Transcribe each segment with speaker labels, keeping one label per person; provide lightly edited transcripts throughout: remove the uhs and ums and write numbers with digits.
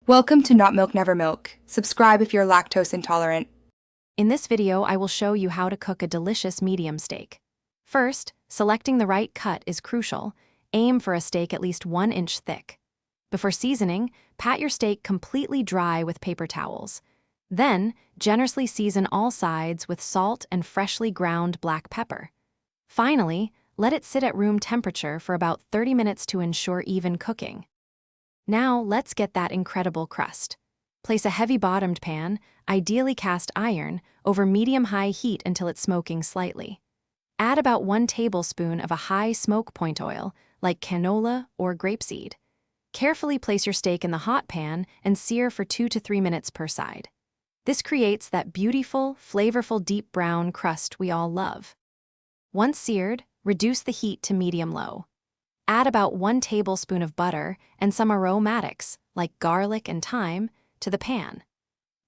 Speaker 1: Welcome to Not Milk Never Milk. Subscribe if you're lactose intolerant.
Speaker 2: In this video, I will show you how to cook a delicious medium steak. First, selecting the right cut is crucial. Aim for a steak at least 1 inch thick. Before seasoning, pat your steak completely dry with paper towels. Then, generously season all sides with salt and freshly ground black pepper. Finally, let it sit at room temperature for about 30 minutes to ensure even cooking. Now, let's get that incredible crust. Place a heavy-bottomed pan, ideally cast iron, over medium-high heat until it's smoking slightly. Add about 1 tablespoon of a high smoke point oil, like canola or grapeseed. Carefully place your steak in the hot pan and sear for 2 to 3 minutes per side. This creates that beautiful, flavorful deep brown crust we all love. Once seared, reduce the heat to medium-low. Add about 1 tablespoon of butter and some aromatics, like garlic and thyme, to the pan.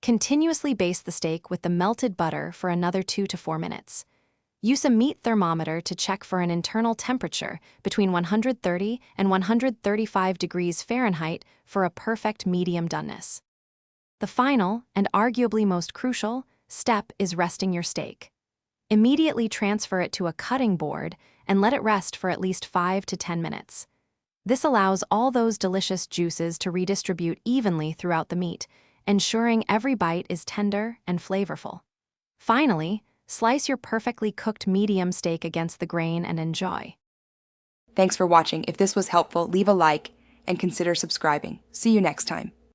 Speaker 2: Continuously baste the steak with the melted butter for another 2 to 4 minutes. Use a meat thermometer to check for an internal temperature between 130 and 135 degrees Fahrenheit for a perfect medium doneness. The final, and arguably most crucial, step is resting your steak. Immediately transfer it to a cutting board and let it rest for at least 5 to 10 minutes. This allows all those delicious juices to redistribute evenly throughout the meat, ensuring every bite is tender and flavorful. Finally, slice your perfectly cooked medium steak against the grain and enjoy.
Speaker 1: Thanks for watching. If this was helpful, leave a like and consider subscribing. See you next time.